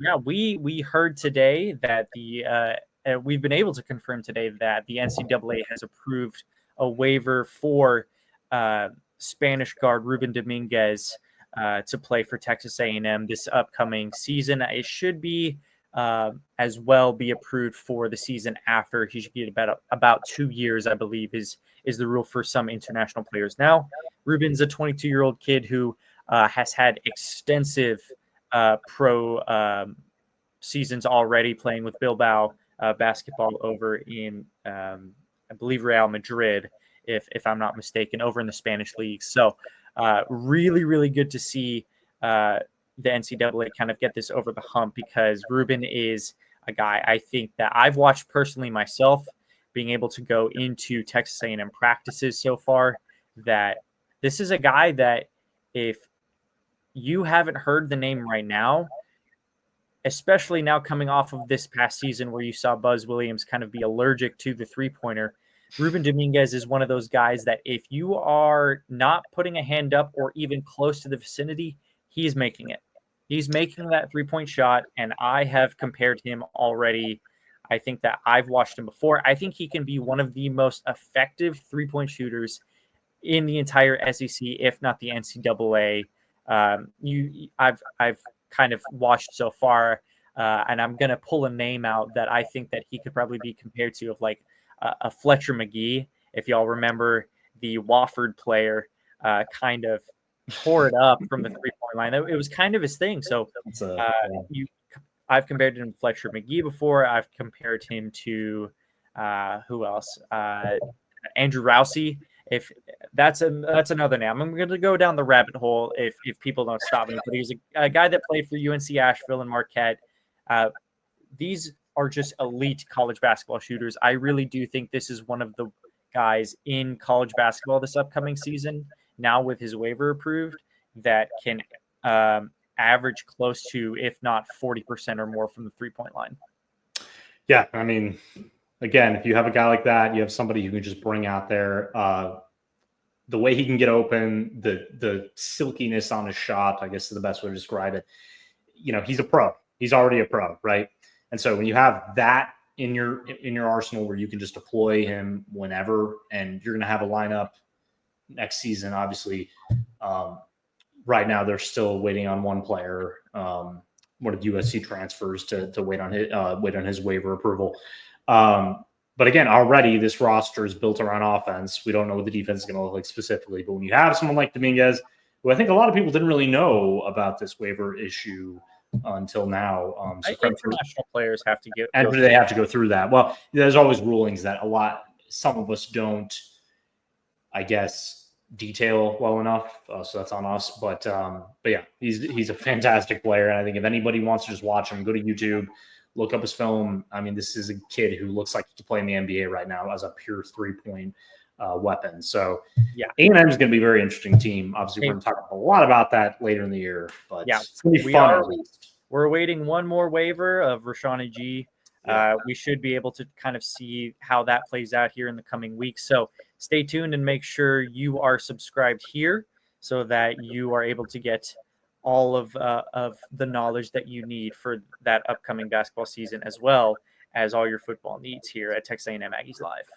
Yeah, we heard today that we've been able to confirm today that the NCAA has approved a waiver for Spanish guard Ruben Dominguez to play for Texas A&M this upcoming season. It should be as well be approved for the season after. He should get about 2 years, I believe, is the rule for some international players. Now, Ruben's a 22-year-old kid who has had extensive pro seasons already playing with Bilbao basketball over in, I believe, Real Madrid, if I'm not mistaken, over in the Spanish league. So really, really good to see the NCAA kind of get this over the hump, because Ruben is a guy I think that I've watched personally myself, being able to go into Texas A&M practices so far, that this is a guy that if you haven't heard the name right now, especially now coming off of this past season where you saw Buzz Williams kind of be allergic to the three-pointer, Ruben Dominguez is one of those guys that if you are not putting a hand up or even close to the vicinity, he's making it. He's making that three-point shot, and I have compared him already. I think that I've watched him before. I think he can be one of the most effective three-point shooters in the entire SEC, if not the NCAA. I've kind of watched so far, and I'm gonna pull a name out that I think that he could probably be compared to, of like a Fletcher McGee. If y'all remember, the Wofford player kind of tore it up from the 3-point line. It was kind of his thing. So I've compared him to Fletcher McGee before. I've compared him to who else? Andrew Rousey. If that's another name. I'm going to go down the rabbit hole if people don't stop me. But he's a guy that played for UNC Asheville and Marquette. These are just elite college basketball shooters. I really do think this is one of the guys in college basketball this upcoming season, now with his waiver approved, that can average close to, if not 40% or more from the 3-point line. Yeah, I mean, again, if you have a guy like that, you have somebody who can just bring out there the way he can get open, the silkiness on his shot, I guess is the best way to describe it. You know, he's a pro. He's already a pro, right? And so when you have that in your arsenal where you can just deploy him whenever, and you're going to have a lineup next season, obviously, right now they're still waiting on one player, one of the USC transfers to wait on his waiver approval. But again, already this roster is built around offense. We don't know what the defense is going to look like specifically, but when you have someone like Dominguez, who I think a lot of people didn't really know about this waiver issue until now. So international players have to have to go through that. Well, there's always rulings that some of us don't, I guess, detail well enough. So that's on us. But yeah, he's a fantastic player. And I think if anybody wants to just watch him, go to YouTube, look up his film. I mean, this is a kid who looks like he could play in the NBA right now as a pure 3-point weapon. So yeah, A&M is going to be a very interesting team. Obviously, we're going to talk a lot about that later in the year, but yeah, it's going to be fun. We're awaiting one more waiver of Rashawn Agee. We should be able to kind of see how that plays out here in the coming weeks. So stay tuned and make sure you are subscribed here so that you are able to get all of the knowledge that you need for that upcoming basketball season, as well as all your football needs here at Texas A&M Aggies Live.